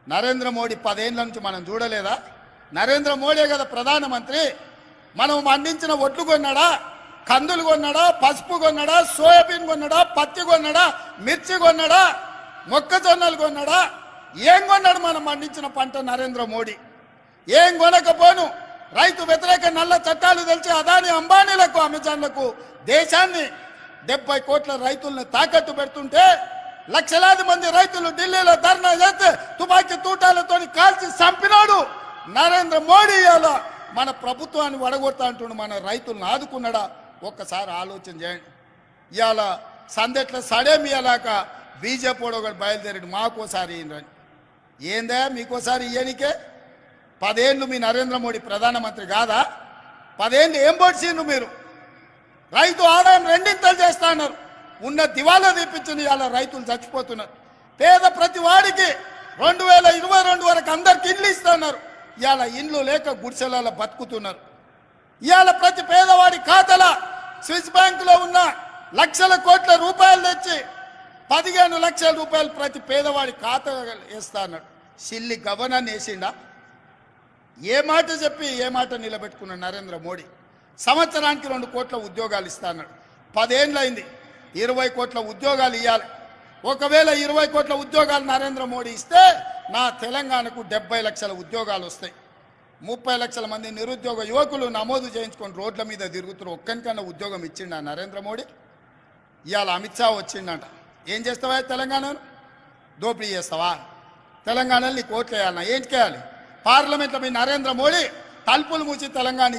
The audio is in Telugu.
నరేంద్ర మోడీ 10 ఏళ్ల నుంచి మనం చూడలేదా? నరేంద్ర మోడీ కదా ప్రధానమంత్రి. మనం పండించిన ఒడ్లు కొన్నాడా, కందులు కొన్నాడా, పసుపు కొన్నాడా, సోయాబీన్ కొన్నాడా, పత్తి కొన్నాడా, మిర్చి కొన్నాడా, మొక్కజొన్నలు కొన్నాడా? ఏం కొన్నాడు మనం పండించిన పంట నరేంద్ర మోడీ? ఏం కొనకపోను రైతు వ్యతిరేక నల్ల చట్టాలు తెలిసి అదాని అంబానీలకు అమెజాన్లకు దేశాన్ని 70 కోట్ల రైతులను తాకట్టు పెడుతుంటే లక్షలాది మంది రైతులు ఢిల్లీలో ధర్నా చేస్తే తుపాకీ తూటాలతో కాల్చి చంపినాడు నరేంద్ర మోడీ. ఇవాళ మన ప్రభుత్వాన్ని వడగొడతా అంటుండు, మన రైతులను ఆదుకున్నాడా? ఒక్కసారి ఆలోచన చేయండి. ఇవాళ సందెట్ల సడేమియాలాక బీజేపీ ఒకటి బయలుదేరాడు మాకోసారి ఈయనని. ఏందా మీకోసారి ఇయ్యనికే? 10 ఏళ్ళు మీ నరేంద్ర మోడీ ప్రధానమంత్రి కాదా? 10 ఏళ్ళు ఏం పొడిచిండ్రు మీరు? రైతు ఆదాయం రెండింతలు చేస్తా అన్నారు, ఉన్న దివాలా తీపించింది. ఇవాళ రైతులు చచ్చిపోతున్నారు. పేద ప్రతి వాడికి 2022 వరకు అందరికి ఇల్లు ఇస్తున్నారు. ఇవాళ ఇండ్లు లేక గుడిసెలలో బతుకుతున్నారు. ఇవాళ ప్రతి పేదవాడి ఖాతాల స్విస్ బ్యాంకులో ఉన్న లక్షల కోట్ల రూపాయలు తెచ్చి 15 లక్షల రూపాయలు ప్రతి పేదవాడి ఖాతా వేస్తా అన్నాడు. Silly governor వేసిండా? ఏ మాట చెప్పి ఏ మాట నిలబెట్టుకున్నాడు నరేంద్ర మోడీ? సంవత్సరానికి 2 కోట్ల ఉద్యోగాలు ఇస్తా అన్నాడు. 10 ఏళ్ళు అయింది, 20 కోట్ల ఉద్యోగాలు ఇవ్వాలి. ఒకవేళ 20 కోట్ల ఉద్యోగాలు నరేంద్ర మోడీ ఇస్తే నా తెలంగాణకు 70 లక్షల ఉద్యోగాలు వస్తాయి. 30 లక్షల మంది నిరుద్యోగ యువకులు నమోదు చేయించుకొని రోడ్ల మీద తిరుగుతున్నారు. ఒక్కనికన్నా ఉద్యోగం ఇచ్చిండా నరేంద్ర మోడీ? ఇవాళ అమిత్ షా వచ్చిండంట. ఏం చేస్తావా తెలంగాణను? దోపిడీ చేస్తావా? తెలంగాణలో నీకు ఓట్లు వేయాలన్నా ఏంటి చేయాలి? పార్లమెంట్లో మీ నరేంద్ర మోడీ తలుపులు మూసి తెలంగాణ